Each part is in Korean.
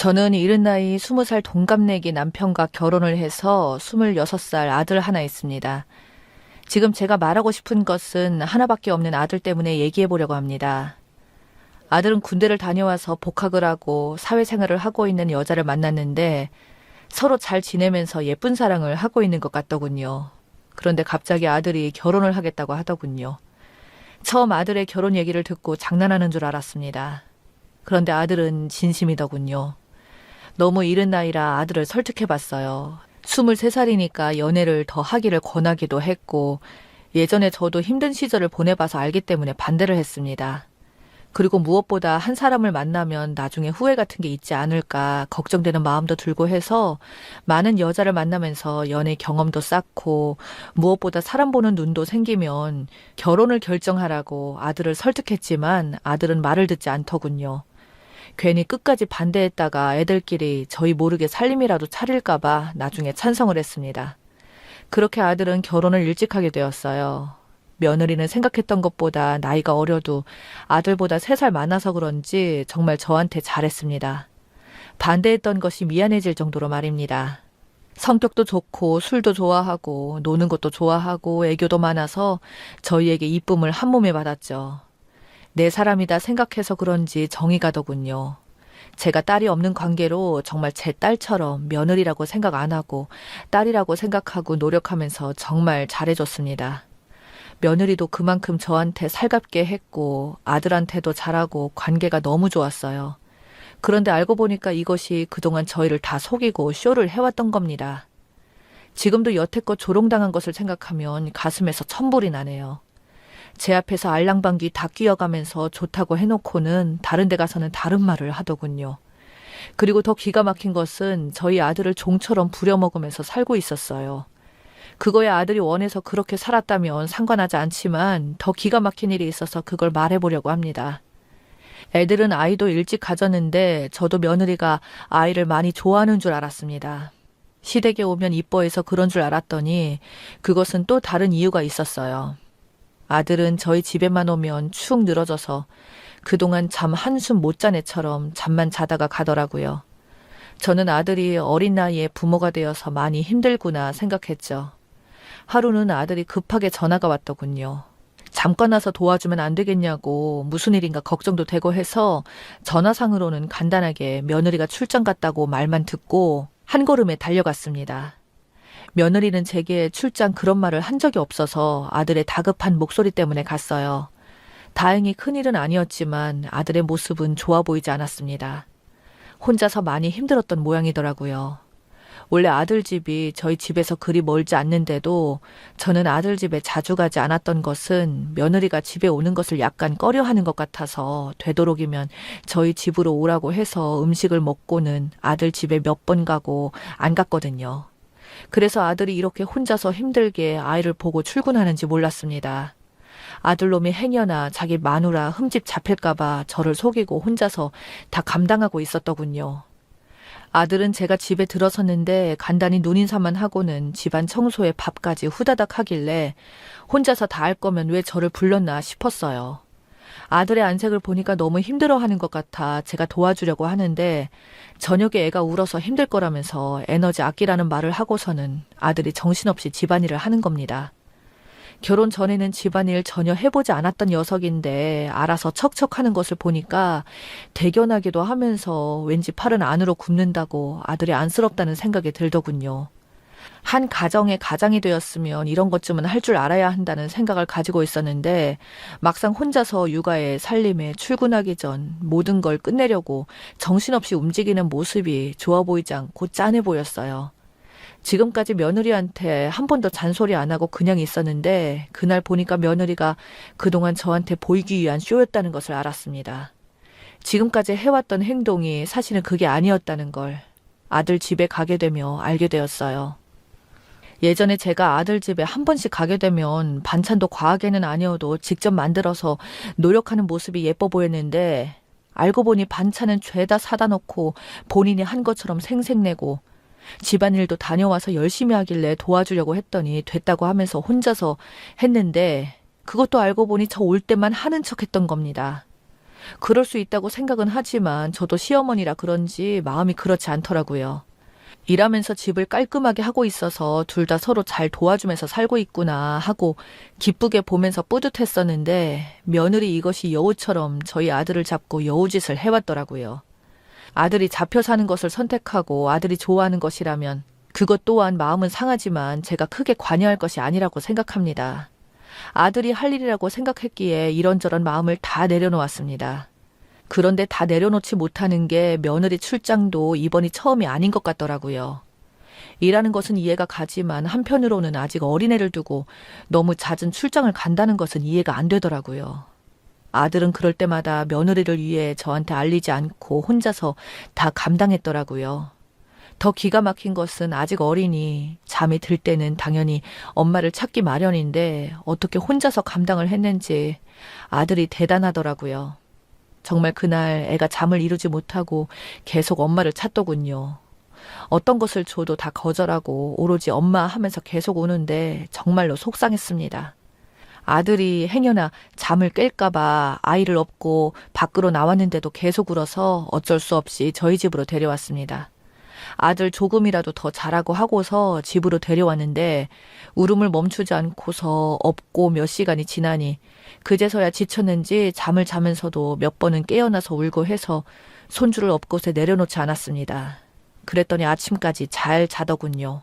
저는 이른 나이 20살 동갑내기 남편과 결혼을 해서 26살 아들 하나 있습니다. 지금 제가 말하고 싶은 것은 하나밖에 없는 아들 때문에 얘기해 보려고 합니다. 아들은 군대를 다녀와서 복학을 하고 사회생활을 하고 있는 여자를 만났는데 서로 잘 지내면서 예쁜 사랑을 하고 있는 것 같더군요. 그런데 갑자기 아들이 결혼을 하겠다고 하더군요. 처음 아들의 결혼 얘기를 듣고 장난하는 줄 알았습니다. 그런데 아들은 진심이더군요. 너무 이른 나이라 아들을 설득해봤어요. 23살이니까 연애를 더 하기를 권하기도 했고 예전에 저도 힘든 시절을 보내봐서 알기 때문에 반대를 했습니다. 그리고 무엇보다 한 사람을 만나면 나중에 후회 같은 게 있지 않을까 걱정되는 마음도 들고 해서 많은 여자를 만나면서 연애 경험도 쌓고 무엇보다 사람 보는 눈도 생기면 결혼을 결정하라고 아들을 설득했지만 아들은 말을 듣지 않더군요. 괜히 끝까지 반대했다가 애들끼리 저희 모르게 살림이라도 차릴까봐 나중에 찬성을 했습니다. 그렇게 아들은 결혼을 일찍 하게 되었어요. 며느리는 생각했던 것보다 나이가 어려도 아들보다 3살 많아서 그런지 정말 저한테 잘했습니다. 반대했던 것이 미안해질 정도로 말입니다. 성격도 좋고 술도 좋아하고 노는 것도 좋아하고 애교도 많아서 저희에게 이쁨을 한 몸에 받았죠. 내 사람이다 생각해서 그런지 정이 가더군요. 제가 딸이 없는 관계로 정말 제 딸처럼 며느리라고 생각 안 하고 딸이라고 생각하고 노력하면서 정말 잘해줬습니다. 며느리도 그만큼 저한테 살갑게 했고 아들한테도 잘하고 관계가 너무 좋았어요. 그런데 알고 보니까 이것이 그동안 저희를 다 속이고 쇼를 해왔던 겁니다. 지금도 여태껏 조롱당한 것을 생각하면 가슴에서 천불이 나네요. 제 앞에서 알랑방귀 다 끼어가면서 좋다고 해놓고는 다른 데 가서는 다른 말을 하더군요. 그리고 더 기가 막힌 것은 저희 아들을 종처럼 부려먹으면서 살고 있었어요. 그거에 아들이 원해서 그렇게 살았다면 상관하지 않지만 더 기가 막힌 일이 있어서 그걸 말해보려고 합니다. 애들은 아이도 일찍 가졌는데 저도 며느리가 아이를 많이 좋아하는 줄 알았습니다. 시댁에 오면 이뻐해서 그런 줄 알았더니 그것은 또 다른 이유가 있었어요. 아들은 저희 집에만 오면 축 늘어져서 그동안 잠 한숨 못 잔 애처럼 잠만 자다가 가더라고요. 저는 아들이 어린 나이에 부모가 되어서 많이 힘들구나 생각했죠. 하루는 아들이 급하게 전화가 왔더군요. 잠깐 와서 도와주면 안 되겠냐고 무슨 일인가 걱정도 되고 해서 전화상으로는 간단하게 며느리가 출장 갔다고 말만 듣고 한 걸음에 달려갔습니다. 며느리는 제게 출장 그런 말을 한 적이 없어서 아들의 다급한 목소리 때문에 갔어요. 다행히 큰일은 아니었지만 아들의 모습은 좋아 보이지 않았습니다. 혼자서 많이 힘들었던 모양이더라고요. 원래 아들 집이 저희 집에서 그리 멀지 않는데도 저는 아들 집에 자주 가지 않았던 것은 며느리가 집에 오는 것을 약간 꺼려하는 것 같아서 되도록이면 저희 집으로 오라고 해서 음식을 먹고는 아들 집에 몇 번 가고 안 갔거든요. 그래서 아들이 이렇게 혼자서 힘들게 아이를 보고 출근하는지 몰랐습니다. 아들놈이 행여나 자기 마누라 흠집 잡힐까봐 저를 속이고 혼자서 다 감당하고 있었더군요. 아들은 제가 집에 들어섰는데 간단히 눈인사만 하고는 집안 청소에 밥까지 후다닥 하길래 혼자서 다 할 거면 왜 저를 불렀나 싶었어요. 아들의 안색을 보니까 너무 힘들어하는 것 같아 제가 도와주려고 하는데 저녁에 애가 울어서 힘들 거라면서 에너지 아끼라는 말을 하고서는 아들이 정신없이 집안일을 하는 겁니다. 결혼 전에는 집안일 전혀 해보지 않았던 녀석인데 알아서 척척하는 것을 보니까 대견하기도 하면서 왠지 팔은 안으로 굽는다고 아들이 안쓰럽다는 생각이 들더군요. 한 가정의 가장이 되었으면 이런 것쯤은 할 줄 알아야 한다는 생각을 가지고 있었는데 막상 혼자서 육아에 살림에 출근하기 전 모든 걸 끝내려고 정신없이 움직이는 모습이 좋아 보이지 않고 짠해 보였어요. 지금까지 며느리한테 한 번도 잔소리 안 하고 그냥 있었는데 그날 보니까 며느리가 그동안 저한테 보이기 위한 쇼였다는 것을 알았습니다. 지금까지 해왔던 행동이 사실은 그게 아니었다는 걸 아들 집에 가게 되며 알게 되었어요. 예전에 제가 아들 집에 한 번씩 가게 되면 반찬도 과하게는 아니어도 직접 만들어서 노력하는 모습이 예뻐 보였는데 알고 보니 반찬은 죄다 사다 놓고 본인이 한 것처럼 생색내고 집안일도 다녀와서 열심히 하길래 도와주려고 했더니 됐다고 하면서 혼자서 했는데 그것도 알고 보니 저 올 때만 하는 척 했던 겁니다. 그럴 수 있다고 생각은 하지만 저도 시어머니라 그런지 마음이 그렇지 않더라고요. 일하면서 집을 깔끔하게 하고 있어서 둘 다 서로 잘 도와주면서 살고 있구나 하고 기쁘게 보면서 뿌듯했었는데 며느리 이것이 여우처럼 저희 아들을 잡고 여우짓을 해왔더라고요. 아들이 잡혀 사는 것을 선택하고 아들이 좋아하는 것이라면 그것 또한 마음은 상하지만 제가 크게 관여할 것이 아니라고 생각합니다. 아들이 할 일이라고 생각했기에 이런저런 마음을 다 내려놓았습니다. 그런데 다 내려놓지 못하는 게 며느리 출장도 이번이 처음이 아닌 것 같더라고요. 일하는 것은 이해가 가지만 한편으로는 아직 어린애를 두고 너무 잦은 출장을 간다는 것은 이해가 안 되더라고요. 아들은 그럴 때마다 며느리를 위해 저한테 알리지 않고 혼자서 다 감당했더라고요. 더 기가 막힌 것은 아직 어리니 잠이 들 때는 당연히 엄마를 찾기 마련인데 어떻게 혼자서 감당을 했는지 아들이 대단하더라고요. 정말 그날 애가 잠을 이루지 못하고 계속 엄마를 찾더군요. 어떤 것을 줘도 다 거절하고 오로지 엄마 하면서 계속 우는데 정말로 속상했습니다. 아들이 행여나 잠을 깰까봐 아이를 업고 밖으로 나왔는데도 계속 울어서 어쩔 수 없이 저희 집으로 데려왔습니다. 아들 조금이라도 더 자라고 하고서 집으로 데려왔는데 울음을 멈추지 않고서 업고 몇 시간이 지나니 그제서야 지쳤는지 잠을 자면서도 몇 번은 깨어나서 울고 해서 손주를 업곳에 내려놓지 않았습니다. 그랬더니 아침까지 잘 자더군요.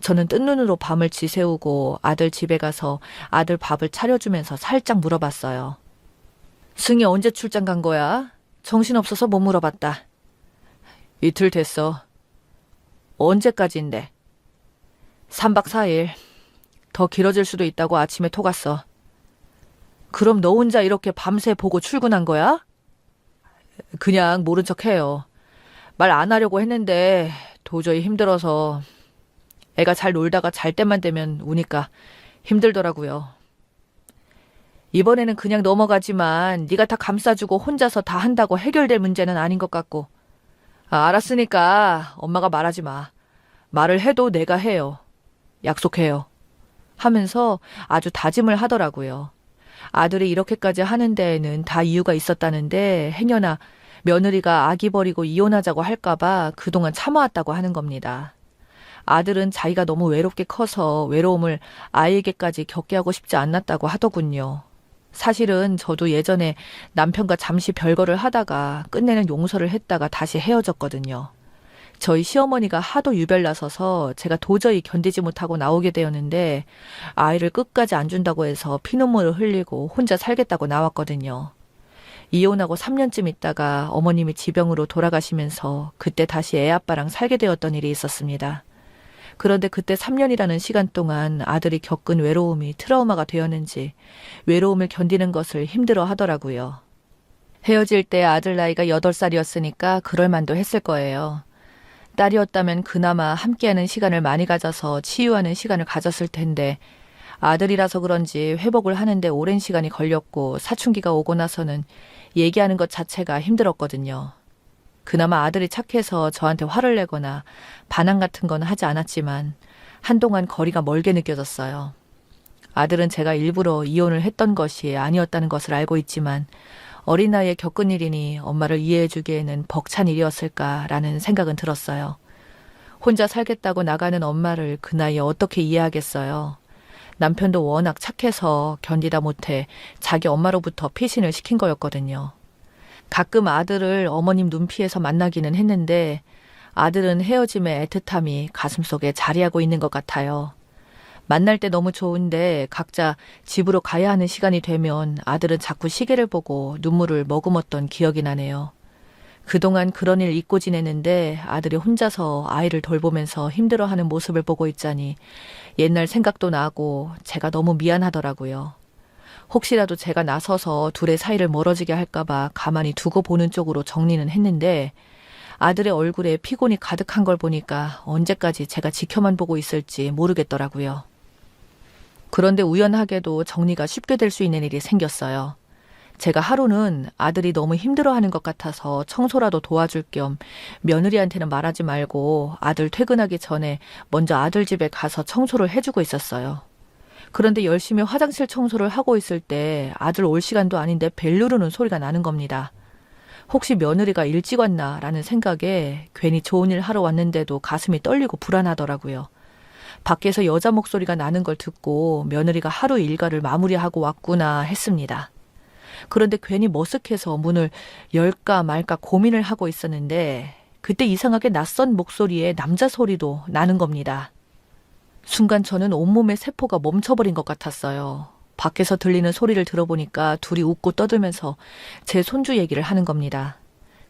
저는 뜬 눈으로 밤을 지새우고 아들 집에 가서 아들 밥을 차려주면서 살짝 물어봤어요. 승희 언제 출장 간 거야? 정신없어서 못 물어봤다. 이틀 됐어. 언제까지인데? 3박 4일. 더 길어질 수도 있다고 아침에 톡 왔어. 그럼 너 혼자 이렇게 밤새 보고 출근한 거야? 그냥 모른 척 해요. 말 안 하려고 했는데 도저히 힘들어서 애가 잘 놀다가 잘 때만 되면 우니까 힘들더라고요. 이번에는 그냥 넘어가지만 네가 다 감싸주고 혼자서 다 한다고 해결될 문제는 아닌 것 같고. 알았으니까 엄마가 말하지 마. 말을 해도 내가 해요. 약속해요. 하면서 아주 다짐을 하더라고요. 아들이 이렇게까지 하는 데에는 다 이유가 있었다는데 행여나 며느리가 아기 버리고 이혼하자고 할까봐 그동안 참아왔다고 하는 겁니다. 아들은 자기가 너무 외롭게 커서 외로움을 아이에게까지 겪게 하고 싶지 않았다고 하더군요. 사실은 저도 예전에 남편과 잠시 별거를 하다가 끝내는 용서를 했다가 다시 헤어졌거든요. 저희 시어머니가 하도 유별나서서 제가 도저히 견디지 못하고 나오게 되었는데 아이를 끝까지 안 준다고 해서 피눈물을 흘리고 혼자 살겠다고 나왔거든요. 이혼하고 3년쯤 있다가 어머님이 지병으로 돌아가시면서 그때 다시 애아빠랑 살게 되었던 일이 있었습니다. 그런데 그때 3년이라는 시간 동안 아들이 겪은 외로움이 트라우마가 되었는지 외로움을 견디는 것을 힘들어 하더라고요. 헤어질 때 아들 나이가 8살이었으니까 그럴 만도 했을 거예요. 딸이었다면 그나마 함께하는 시간을 많이 가져서 치유하는 시간을 가졌을 텐데 아들이라서 그런지 회복을 하는데 오랜 시간이 걸렸고 사춘기가 오고 나서는 얘기하는 것 자체가 힘들었거든요. 그나마 아들이 착해서 저한테 화를 내거나 반항 같은 건 하지 않았지만 한동안 거리가 멀게 느껴졌어요. 아들은 제가 일부러 이혼을 했던 것이 아니었다는 것을 알고 있지만 어린 나이에 겪은 일이니 엄마를 이해해 주기에는 벅찬 일이었을까라는 생각은 들었어요. 혼자 살겠다고 나가는 엄마를 그 나이에 어떻게 이해하겠어요. 남편도 워낙 착해서 견디다 못해 자기 엄마로부터 피신을 시킨 거였거든요. 가끔 아들을 어머님 눈피해서 만나기는 했는데 아들은 헤어짐의 애틋함이 가슴속에 자리하고 있는 것 같아요. 만날 때 너무 좋은데 각자 집으로 가야 하는 시간이 되면 아들은 자꾸 시계를 보고 눈물을 머금었던 기억이 나네요. 그동안 그런 일 잊고 지내는데 아들이 혼자서 아이를 돌보면서 힘들어하는 모습을 보고 있자니 옛날 생각도 나고 제가 너무 미안하더라고요. 혹시라도 제가 나서서 둘의 사이를 멀어지게 할까봐 가만히 두고 보는 쪽으로 정리는 했는데 아들의 얼굴에 피곤이 가득한 걸 보니까 언제까지 제가 지켜만 보고 있을지 모르겠더라고요. 그런데 우연하게도 정리가 쉽게 될 수 있는 일이 생겼어요. 제가 하루는 아들이 너무 힘들어하는 것 같아서 청소라도 도와줄 겸 며느리한테는 말하지 말고 아들 퇴근하기 전에 먼저 아들 집에 가서 청소를 해주고 있었어요. 그런데 열심히 화장실 청소를 하고 있을 때 아들 올 시간도 아닌데 벨 누르는 소리가 나는 겁니다. 혹시 며느리가 일찍 왔나라는 생각에 괜히 좋은 일 하러 왔는데도 가슴이 떨리고 불안하더라고요. 밖에서 여자 목소리가 나는 걸 듣고 며느리가 하루 일과를 마무리하고 왔구나 했습니다. 그런데 괜히 머쓱해서 문을 열까 말까 고민을 하고 있었는데 그때 이상하게 낯선 목소리에 남자 소리도 나는 겁니다. 순간 저는 온몸의 세포가 멈춰버린 것 같았어요. 밖에서 들리는 소리를 들어보니까 둘이 웃고 떠들면서 제 손주 얘기를 하는 겁니다.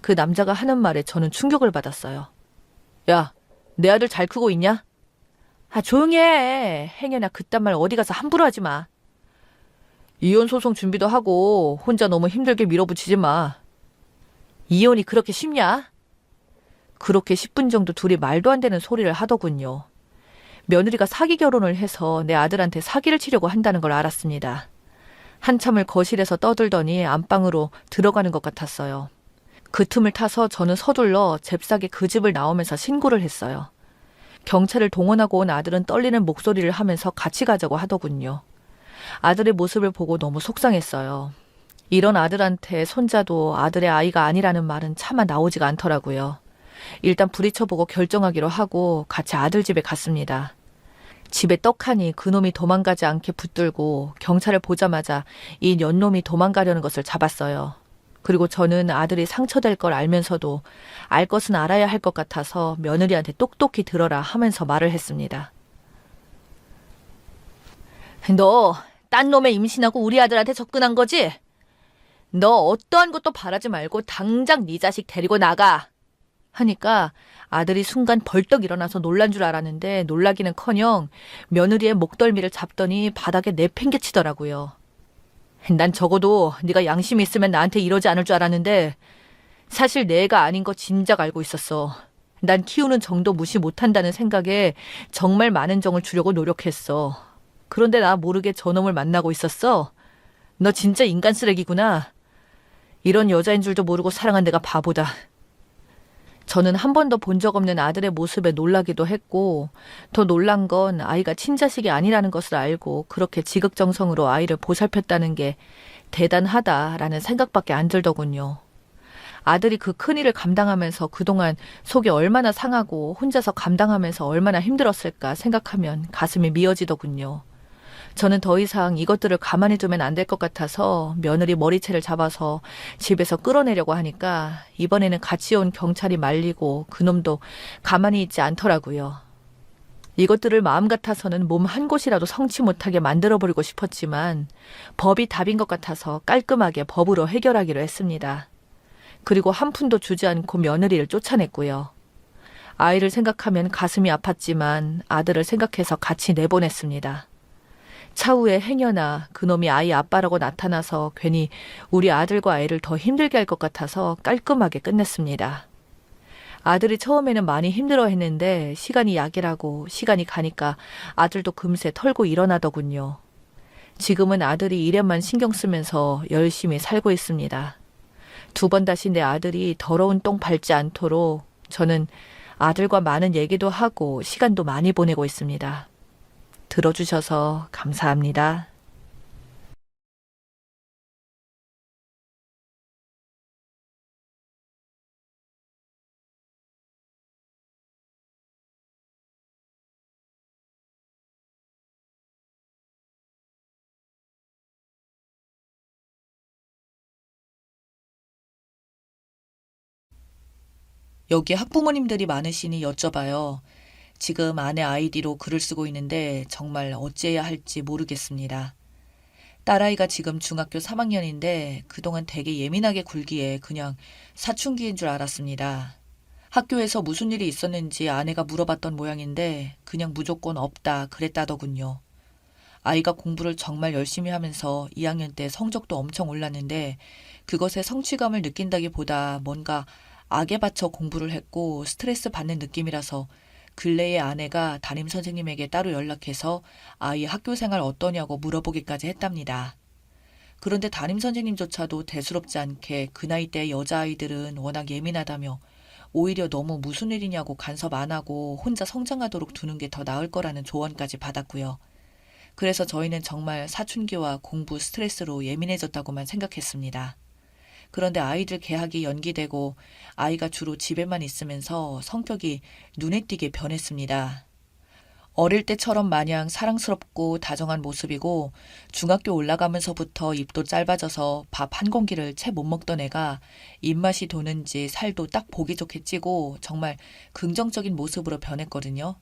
그 남자가 하는 말에 저는 충격을 받았어요. 야, 내 아들 잘 크고 있냐? 아, 조용히 해. 행여나 그딴 말 어디 가서 함부로 하지 마. 이혼 소송 준비도 하고 혼자 너무 힘들게 밀어붙이지 마. 이혼이 그렇게 쉽냐? 그렇게 10분 정도 둘이 말도 안 되는 소리를 하더군요. 며느리가 사기 결혼을 해서 내 아들한테 사기를 치려고 한다는 걸 알았습니다. 한참을 거실에서 떠들더니 안방으로 들어가는 것 같았어요. 그 틈을 타서 저는 서둘러 잽싸게 그 집을 나오면서 신고를 했어요. 경찰을 동원하고 온 아들은 떨리는 목소리를 하면서 같이 가자고 하더군요. 아들의 모습을 보고 너무 속상했어요. 이런 아들한테 손자도 아들의 아이가 아니라는 말은 차마 나오지가 않더라고요. 일단 부딪혀보고 결정하기로 하고 같이 아들 집에 갔습니다. 집에 떡하니 그놈이 도망가지 않게 붙들고 경찰을 보자마자 이 년놈이 도망가려는 것을 잡았어요. 그리고 저는 아들이 상처될 걸 알면서도 알 것은 알아야 할 것 같아서 며느리한테 똑똑히 들어라 하면서 말을 했습니다. 너 딴 놈에 임신하고 우리 아들한테 접근한 거지? 너 어떠한 것도 바라지 말고 당장 네 자식 데리고 나가. 하니까 아들이 순간 벌떡 일어나서 놀란 줄 알았는데 놀라기는커녕 며느리의 목덜미를 잡더니 바닥에 내팽개치더라고요. 난 적어도 네가 양심이 있으면 나한테 이러지 않을 줄 알았는데 사실 내 애가 아닌 거 진작 알고 있었어. 난 키우는 정도 무시 못한다는 생각에 정말 많은 정을 주려고 노력했어. 그런데 나 모르게 저놈을 만나고 있었어. 너 진짜 인간 쓰레기구나. 이런 여자인 줄도 모르고 사랑한 내가 바보다. 저는 한 번도 본 적 없는 아들의 모습에 놀라기도 했고 더 놀란 건 아이가 친자식이 아니라는 것을 알고 그렇게 지극정성으로 아이를 보살폈다는 게 대단하다라는 생각밖에 안 들더군요. 아들이 그 큰일을 감당하면서 그동안 속이 얼마나 상하고 혼자서 감당하면서 얼마나 힘들었을까 생각하면 가슴이 미어지더군요. 저는 더 이상 이것들을 가만히 두면 안 될 것 같아서 며느리 머리채를 잡아서 집에서 끌어내려고 하니까 이번에는 같이 온 경찰이 말리고 그놈도 가만히 있지 않더라고요. 이것들을 마음 같아서는 몸 한 곳이라도 성치 못하게 만들어버리고 싶었지만 법이 답인 것 같아서 깔끔하게 법으로 해결하기로 했습니다. 그리고 한 푼도 주지 않고 며느리를 쫓아냈고요. 아이를 생각하면 가슴이 아팠지만 아들을 생각해서 같이 내보냈습니다. 차후에 행여나 그놈이 아이 아빠라고 나타나서 괜히 우리 아들과 애를 더 힘들게 할 것 같아서 깔끔하게 끝냈습니다. 아들이 처음에는 많이 힘들어했는데 시간이 약이라고 시간이 가니까 아들도 금세 털고 일어나더군요. 지금은 아들이 일에만 신경 쓰면서 열심히 살고 있습니다. 2번 다시 내 아들이 더러운 똥 밟지 않도록 저는 아들과 많은 얘기도 하고 시간도 많이 보내고 있습니다. 들어주셔서 감사합니다. 여기 학부모님들이 많으시니 여쭤봐요. 지금 아내 아이디로 글을 쓰고 있는데 정말 어찌해야 할지 모르겠습니다. 딸아이가 지금 중학교 3학년인데 그동안 되게 예민하게 굴기에 그냥 사춘기인 줄 알았습니다. 학교에서 무슨 일이 있었는지 아내가 물어봤던 모양인데 그냥 무조건 없다 그랬다더군요. 아이가 공부를 정말 열심히 하면서 2학년 때 성적도 엄청 올랐는데 그것에 성취감을 느낀다기보다 뭔가 악에 받쳐 공부를 했고 스트레스 받는 느낌이라서 근래에 아내가 담임선생님에게 따로 연락해서 아이 학교생활 어떠냐고 물어보기까지 했답니다. 그런데 담임선생님조차도 대수롭지 않게 그 나이대 여자아이들은 워낙 예민하다며 오히려 너무 무슨 일이냐고 간섭 안 하고 혼자 성장하도록 두는 게 더 나을 거라는 조언까지 받았고요. 그래서 저희는 정말 사춘기와 공부 스트레스로 예민해졌다고만 생각했습니다. 그런데 아이들 개학이 연기되고 아이가 주로 집에만 있으면서 성격이 눈에 띄게 변했습니다. 어릴 때처럼 마냥 사랑스럽고 다정한 모습이고 중학교 올라가면서부터 입도 짧아져서 밥 한 공기를 채 못 먹던 애가 입맛이 도는지 살도 딱 보기 좋게 찌고 정말 긍정적인 모습으로 변했거든요.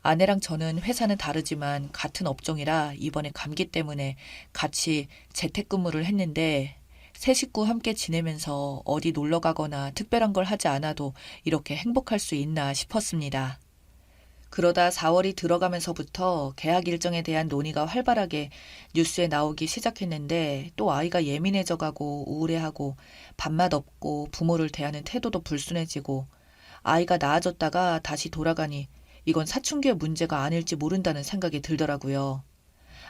아내랑 저는 회사는 다르지만 같은 업종이라 이번에 감기 때문에 같이 재택근무를 했는데 세 식구 함께 지내면서 어디 놀러 가거나 특별한 걸 하지 않아도 이렇게 행복할 수 있나 싶었습니다. 그러다 4월이 들어가면서부터 개학 일정에 대한 논의가 활발하게 뉴스에 나오기 시작했는데 또 아이가 예민해져 가고 우울해하고 밥맛 없고 부모를 대하는 태도도 불순해지고 아이가 나아졌다가 다시 돌아가니 이건 사춘기의 문제가 아닐지 모른다는 생각이 들더라고요.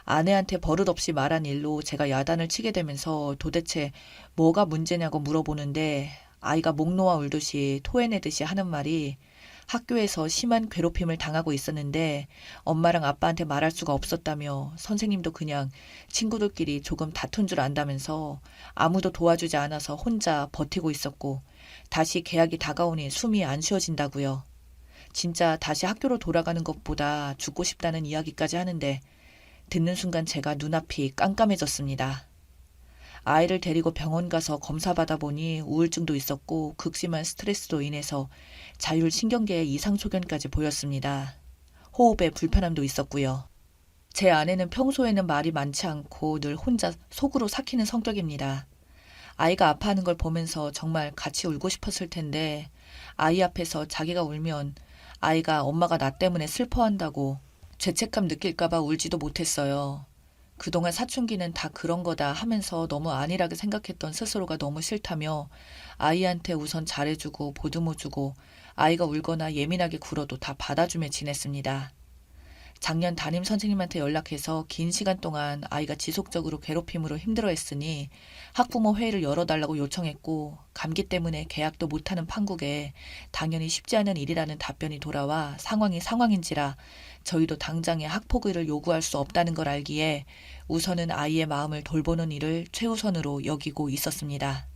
아내한테 버릇없이 말한 일로 제가 야단을 치게 되면서 도대체 뭐가 문제냐고 물어보는데 아이가 목 놓아 울듯이 토해내듯이 하는 말이 학교에서 심한 괴롭힘을 당하고 있었는데 엄마랑 아빠한테 말할 수가 없었다며 선생님도 그냥 친구들끼리 조금 다툰 줄 안다면서 아무도 도와주지 않아서 혼자 버티고 있었고 다시 개학이 다가오니 숨이 안 쉬어진다고요. 진짜 다시 학교로 돌아가는 것보다 죽고 싶다는 이야기까지 하는데 듣는 순간 제가 눈앞이 깜깜해졌습니다. 아이를 데리고 병원 가서 검사 받아보니 우울증도 있었고 극심한 스트레스로 인해서 자율신경계에 이상 소견까지 보였습니다. 호흡에 불편함도 있었고요. 제 아내는 평소에는 말이 많지 않고 늘 혼자 속으로 삭히는 성격입니다. 아이가 아파하는 걸 보면서 정말 같이 울고 싶었을 텐데 아이 앞에서 자기가 울면 아이가 엄마가 나 때문에 슬퍼한다고 죄책감 느낄까봐 울지도 못했어요. 그동안 사춘기는 다 그런 거다 하면서 너무 안일하게 생각했던 스스로가 너무 싫다며 아이한테 우선 잘해주고 보듬어주고 아이가 울거나 예민하게 굴어도 다 받아주며 지냈습니다. 작년 담임 선생님한테 연락해서 긴 시간 동안 아이가 지속적으로 괴롭힘으로 힘들어했으니 학부모 회의를 열어달라고 요청했고 감기 때문에 계약도 못하는 판국에 당연히 쉽지 않은 일이라는 답변이 돌아와 상황이 상황인지라 저희도 당장에 학폭위를 요구할 수 없다는 걸 알기에 우선은 아이의 마음을 돌보는 일을 최우선으로 여기고 있었습니다.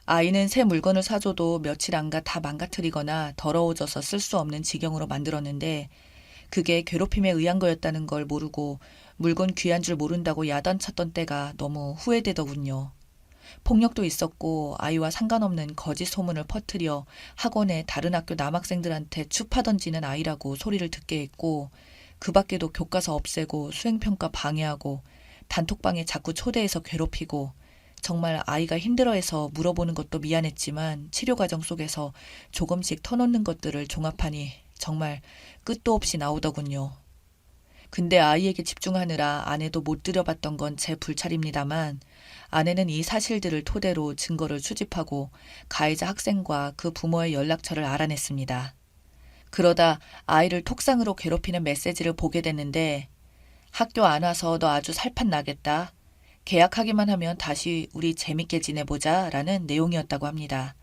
아이는 새 물건을 사줘도 며칠 안가 다 망가뜨리거나 더러워져서 쓸 수 없는 지경으로 만들었는데 그게 괴롭힘에 의한 거였다는 걸 모르고 물건 귀한 줄 모른다고 야단쳤던 때가 너무 후회되더군요. 폭력도 있었고 아이와 상관없는 거짓 소문을 퍼뜨려 학원에 다른 학교 남학생들한테 추파 던지는 아이라고 소리를 듣게 했고 그 밖에도 교과서 없애고 수행평가 방해하고 단톡방에 자꾸 초대해서 괴롭히고 정말 아이가 힘들어해서 물어보는 것도 미안했지만 치료 과정 속에서 조금씩 터놓는 것들을 종합하니 정말 끝도 없이 나오더군요. 근데 아이에게 집중하느라 아내도 못 들여봤던 건 제 불찰입니다만 아내는 이 사실들을 토대로 증거를 수집하고 가해자 학생과 그 부모의 연락처를 알아냈습니다. 그러다 아이를 톡상으로 괴롭히는 메시지를 보게 됐는데 학교 안 와서 너 아주 살판 나겠다. 계약하기만 하면 다시 우리 재밌게 지내보자 라는 내용이었다고 합니다.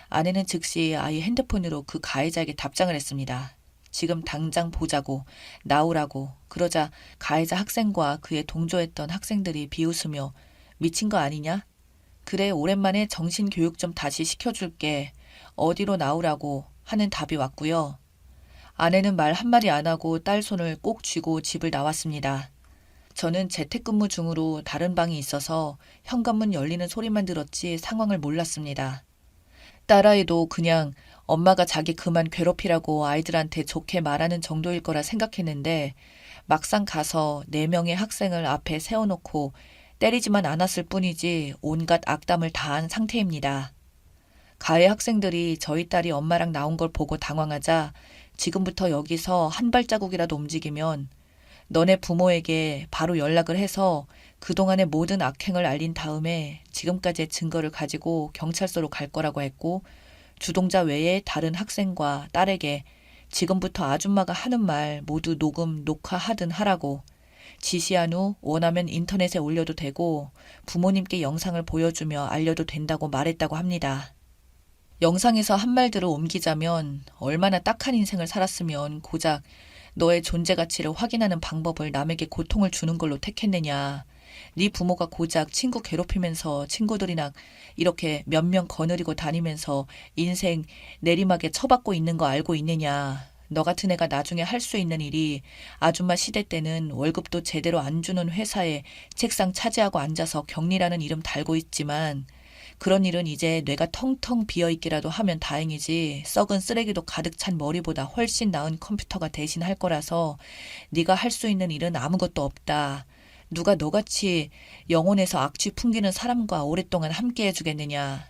아내는 즉시 아이 핸드폰으로 그 가해자에게 답장을 했습니다. 지금 당장 보자고, 나오라고. 그러자 가해자 학생과 그의 동조했던 학생들이 비웃으며 미친 거 아니냐? 그래, 오랜만에 정신교육 좀 다시 시켜줄게. 어디로 나오라고 하는 답이 왔고요. 아내는 말 한마디 안 하고 딸 손을 꼭 쥐고 집을 나왔습니다. 저는 재택근무 중으로 다른 방이 있어서 현관문 열리는 소리만 들었지 상황을 몰랐습니다. 딸아이도 그냥 엄마가 자기 그만 괴롭히라고 아이들한테 좋게 말하는 정도일 거라 생각했는데 막상 가서 4명의 학생을 앞에 세워놓고 때리지만 않았을 뿐이지 온갖 악담을 다한 상태입니다. 가해 학생들이 저희 딸이 엄마랑 나온 걸 보고 당황하자 지금부터 여기서 한 발자국이라도 움직이면 너네 부모에게 바로 연락을 해서 그동안의 모든 악행을 알린 다음에 지금까지의 증거를 가지고 경찰서로 갈 거라고 했고 주동자 외에 다른 학생과 딸에게 지금부터 아줌마가 하는 말 모두 녹음, 녹화하든 하라고 지시한 후 원하면 인터넷에 올려도 되고 부모님께 영상을 보여주며 알려도 된다고 말했다고 합니다. 영상에서 한 말들을 옮기자면 얼마나 딱한 인생을 살았으면 고작 너의 존재 가치를 확인하는 방법을 남에게 고통을 주는 걸로 택했느냐. 네 부모가 고작 친구 괴롭히면서 친구들이랑 이렇게 몇 명 거느리고 다니면서 인생 내리막에 처박고 있는 거 알고 있느냐. 너 같은 애가 나중에 할 수 있는 일이 아줌마 시대 때는 월급도 제대로 안 주는 회사에 책상 차지하고 앉아서 격리라는 이름 달고 있지만 그런 일은 이제 뇌가 텅텅 비어있기라도 하면 다행이지 썩은 쓰레기도 가득 찬 머리보다 훨씬 나은 컴퓨터가 대신할 거라서 네가 할 수 있는 일은 아무것도 없다. 누가 너같이 영혼에서 악취 풍기는 사람과 오랫동안 함께 해주겠느냐.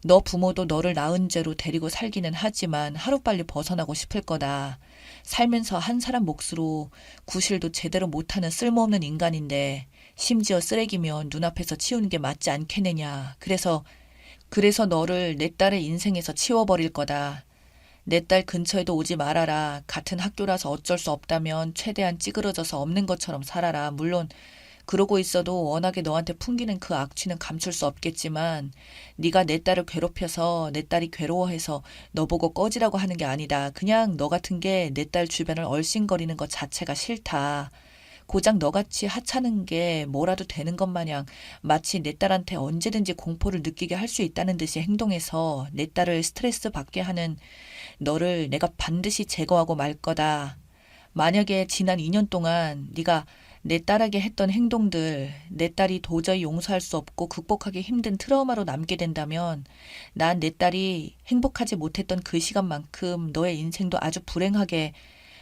너 부모도 너를 낳은 죄로 데리고 살기는 하지만 하루빨리 벗어나고 싶을 거다. 살면서 한 사람 몫으로 구실도 제대로 못하는 쓸모없는 인간인데 심지어 쓰레기면 눈앞에서 치우는 게 맞지 않겠느냐. 그래서 너를 내 딸의 인생에서 치워버릴 거다. 내 딸 근처에도 오지 말아라. 같은 학교라서 어쩔 수 없다면 최대한 찌그러져서 없는 것처럼 살아라. 물론 그러고 있어도 워낙에 너한테 풍기는 그 악취는 감출 수 없겠지만 네가 내 딸을 괴롭혀서 내 딸이 괴로워해서 너 보고 꺼지라고 하는 게 아니다. 그냥 너 같은 게 내 딸 주변을 얼씬거리는 것 자체가 싫다. 고작 너같이 하찮은 게 뭐라도 되는 것 마냥 마치 내 딸한테 언제든지 공포를 느끼게 할 수 있다는 듯이 행동해서 내 딸을 스트레스 받게 하는 너를 내가 반드시 제거하고 말 거다. 만약에 지난 2년 동안 네가 내 딸에게 했던 행동들, 내 딸이 도저히 용서할 수 없고 극복하기 힘든 트라우마로 남게 된다면 난 내 딸이 행복하지 못했던 그 시간만큼 너의 인생도 아주 불행하게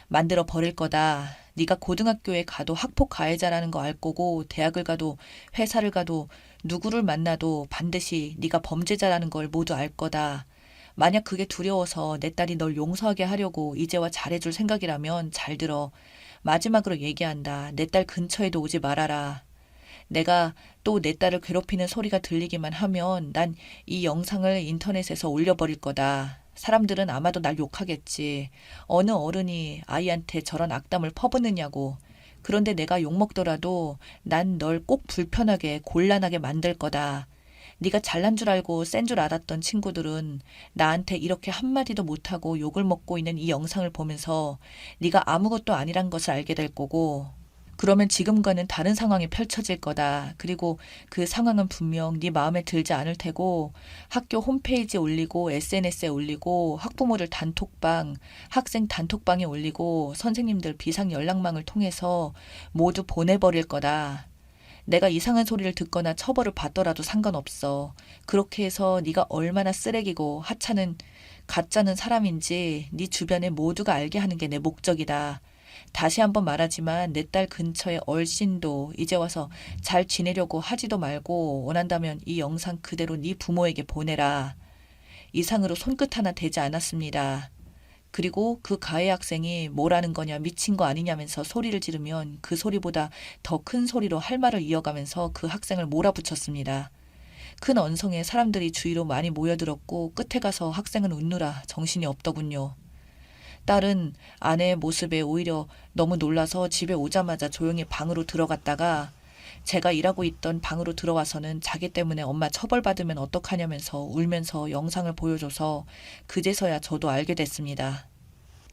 만들어 버릴 거다. 네가 고등학교에 가도 학폭 가해자라는 거 알 거고 대학을 가도 회사를 가도 누구를 만나도 반드시 네가 범죄자라는 걸 모두 알 거다. 만약 그게 두려워서 내 딸이 널 용서하게 하려고 이제와 잘해줄 생각이라면 잘 들어. 마지막으로 얘기한다. 내 딸 근처에도 오지 말아라. 내가 또 내 딸을 괴롭히는 소리가 들리기만 하면 난 이 영상을 인터넷에서 올려버릴 거다. 사람들은 아마도 날 욕하겠지. 어느 어른이 아이한테 저런 악담을 퍼붓느냐고. 그런데 내가 욕먹더라도 난 널 꼭 불편하게 곤란하게 만들 거다. 네가 잘난 줄 알고 센 줄 알았던 친구들은 나한테 이렇게 한마디도 못하고 욕을 먹고 있는 이 영상을 보면서 네가 아무것도 아니란 것을 알게 될 거고 그러면 지금과는 다른 상황이 펼쳐질 거다. 그리고 그 상황은 분명 네 마음에 들지 않을 테고 학교 홈페이지에 올리고 SNS에 올리고 학부모들 단톡방, 학생 단톡방에 올리고 선생님들 비상 연락망을 통해서 모두 보내버릴 거다. 내가 이상한 소리를 듣거나 처벌을 받더라도 상관없어. 그렇게 해서 네가 얼마나 쓰레기고 하찮은 가짜는 사람인지 네 주변에 모두가 알게 하는 게 내 목적이다. 다시 한번 말하지만 내 딸 근처에 얼씬도 이제 와서 잘 지내려고 하지도 말고 원한다면 이 영상 그대로 네 부모에게 보내라. 이상으로 손끝 하나 대지 않았습니다. 그리고 그 가해 학생이 뭐라는 거냐 미친 거 아니냐면서 소리를 지르면 그 소리보다 더 큰 소리로 할 말을 이어가면서 그 학생을 몰아붙였습니다. 큰 언성에 사람들이 주위로 많이 모여들었고 끝에 가서 학생은 웃느라 정신이 없더군요. 딸은 아내의 모습에 오히려 너무 놀라서 집에 오자마자 조용히 방으로 들어갔다가 제가 일하고 있던 방으로 들어와서는 자기 때문에 엄마 처벌받으면 어떡하냐면서 울면서 영상을 보여줘서 그제서야 저도 알게 됐습니다.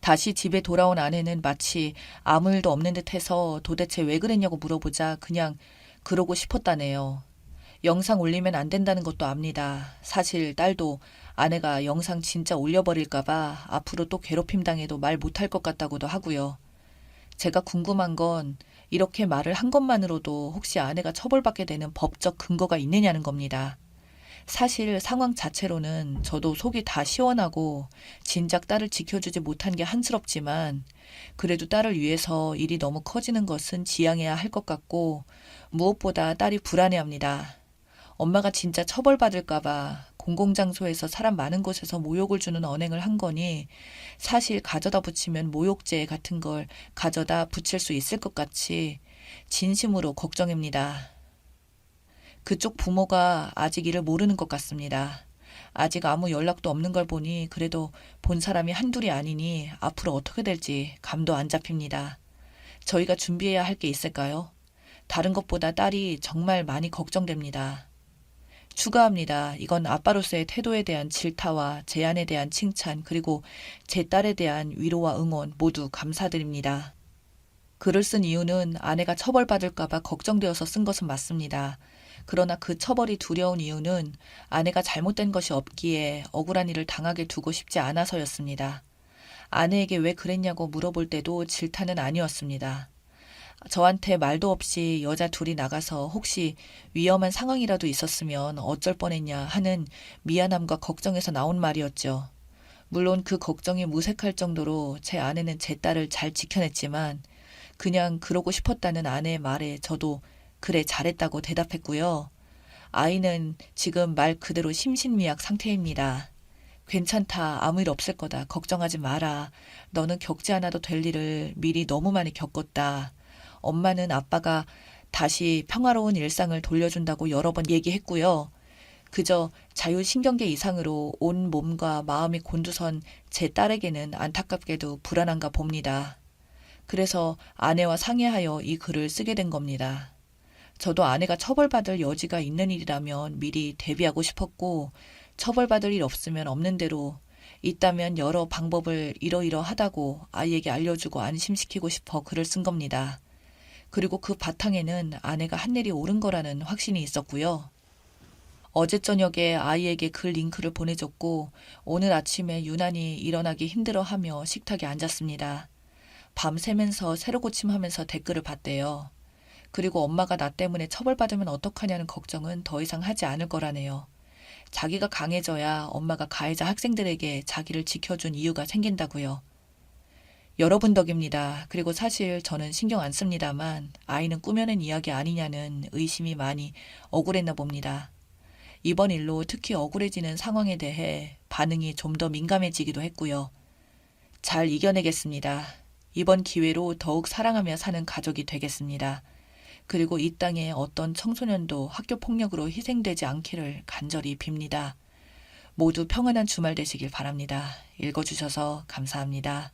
다시 집에 돌아온 아내는 마치 아무 일도 없는 듯 해서 도대체 왜 그랬냐고 물어보자 그냥 그러고 싶었다네요. 영상 올리면 안 된다는 것도 압니다. 사실 딸도 아내가 영상 진짜 올려버릴까봐 앞으로 또 괴롭힘 당해도 말 못할 것 같다고도 하고요. 제가 궁금한 건 이렇게 말을 한 것만으로도 혹시 아내가 처벌받게 되는 법적 근거가 있느냐는 겁니다. 사실 상황 자체로는 저도 속이 다 시원하고 진작 딸을 지켜주지 못한 게 한스럽지만 그래도 딸을 위해서 일이 너무 커지는 것은 지양해야 할 것 같고 무엇보다 딸이 불안해합니다. 엄마가 진짜 처벌받을까봐 공공장소에서 사람 많은 곳에서 모욕을 주는 언행을 한 거니 사실 가져다 붙이면 모욕죄 같은 걸 가져다 붙일 수 있을 것 같이 진심으로 걱정입니다. 그쪽 부모가 아직 이를 모르는 것 같습니다. 아직 아무 연락도 없는 걸 보니 그래도 본 사람이 한둘이 아니니 앞으로 어떻게 될지 감도 안 잡힙니다. 저희가 준비해야 할 게 있을까요? 다른 것보다 딸이 정말 많이 걱정됩니다. 추가합니다. 이건 아빠로서의 태도에 대한 질타와 제 아내에 대한 칭찬, 그리고 제 딸에 대한 위로와 응원 모두 감사드립니다. 글을 쓴 이유는 아내가 처벌받을까봐 걱정되어서 쓴 것은 맞습니다. 그러나 그 처벌이 두려운 이유는 아내가 잘못된 것이 없기에 억울한 일을 당하게 두고 싶지 않아서였습니다. 아내에게 왜 그랬냐고 물어볼 때도 질타는 아니었습니다. 저한테 말도 없이 여자 둘이 나가서 혹시 위험한 상황이라도 있었으면 어쩔 뻔했냐 하는 미안함과 걱정에서 나온 말이었죠. 물론 그 걱정이 무색할 정도로 제 아내는 제 딸을 잘 지켜냈지만 그냥 그러고 싶었다는 아내의 말에 저도 그래 잘했다고 대답했고요. 아이는 지금 말 그대로 심신미약 상태입니다. 괜찮다. 아무 일 없을 거다. 걱정하지 마라. 너는 겪지 않아도 될 일을 미리 너무 많이 겪었다. 엄마는 아빠가 다시 평화로운 일상을 돌려준다고 여러 번 얘기했고요. 그저 자율신경계 이상으로 온 몸과 마음이 곤두선 제 딸에게는 안타깝게도 불안한가 봅니다. 그래서 아내와 상의하여 이 글을 쓰게 된 겁니다. 저도 아내가 처벌받을 여지가 있는 일이라면 미리 대비하고 싶었고 처벌받을 일 없으면 없는 대로 있다면 여러 방법을 이러이러하다고 아이에게 알려주고 안심시키고 싶어 글을 쓴 겁니다. 그리고 그 바탕에는 아내가 한 일이 옳은 거라는 확신이 있었고요. 어제 저녁에 아이에게 글 링크를 보내줬고 오늘 아침에 유난히 일어나기 힘들어하며 식탁에 앉았습니다. 밤새면서 새로 고침하면서 댓글을 봤대요. 그리고 엄마가 나 때문에 처벌받으면 어떡하냐는 걱정은 더 이상 하지 않을 거라네요. 자기가 강해져야 엄마가 가해자 학생들에게 자기를 지켜준 이유가 생긴다고요. 여러분 덕입니다. 그리고 사실 저는 신경 안 씁니다만 아이는 꾸며낸 이야기 아니냐는 의심이 많이 억울했나 봅니다. 이번 일로 특히 억울해지는 상황에 대해 반응이 좀 더 민감해지기도 했고요. 잘 이겨내겠습니다. 이번 기회로 더욱 사랑하며 사는 가족이 되겠습니다. 그리고 이 땅에 어떤 청소년도 학교폭력으로 희생되지 않기를 간절히 빕니다. 모두 평안한 주말 되시길 바랍니다. 읽어주셔서 감사합니다.